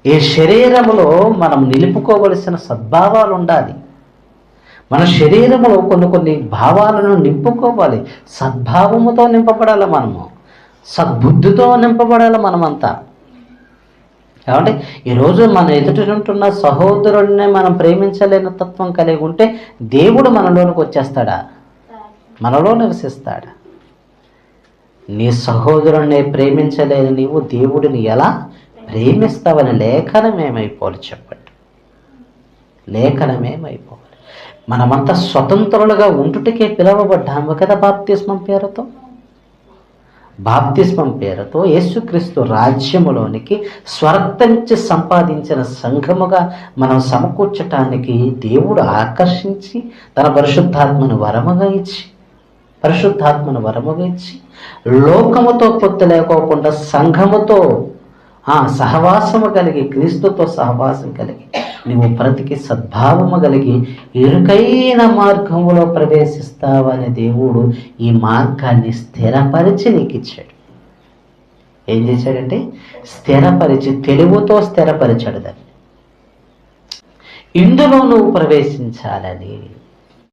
ఈ శరీరములో మనం నిలుపుకోవలసిన సద్భావాలు ఉండాలి. మన శరీరములో కొన్ని భావాలను నింపుకోవాలి. సద్భావముతో నింపబడాలి, మనము సద్బుద్ధితో నింపబడాలి మనమంతా. కాబట్టి ఈరోజు మన ఎదుటింటున్న సహోదరుడిని మనం ప్రేమించలేని తత్వం కలిగి ఉంటే దేవుడు మనలోనికి వచ్చేస్తాడా? మనలో నివసిస్తాడా? నీ సహోదరుడిని ప్రేమించలేని నీవు దేవుడిని ఎలా ప్రేమిస్తావని లేఖనమేమైపోవాలి చెప్పండి. లేఖనమేమైపోవాలి. మనమంతా స్వతంత్రులుగా ఉంటుటికే పిలువబడ్డాము కదా బాప్తిస్మం పేరుతో. బాప్తిస్మం పేరుతో యేసుక్రీస్తు రాజ్యములోనికి స్వర్గమిచ్చి సంపాదించిన సంఘముగా మనం సమకూర్చటానికి దేవుడు ఆకర్షించి తన పరిశుద్ధాత్మను వరముగా ఇచ్చి లోకముతో పొత్తు లేకోకుండా సంఘముతో సహవాసము కలిగి, క్రీస్తుతో సహవాసం కలిగి, నీవు బ్రతికి సద్భావము కలిగి ఇరుకైన మార్గములో ప్రవేశిస్తావని దేవుడు ఈ మార్గాన్ని స్థిరపరిచి నీకు ఇచ్చాడు. ఏం చేశాడంటే స్థిరపరిచి, తెలివితో స్థిరపరిచాడు దాన్ని. ఇందులో నువ్వు ప్రవేశించాలని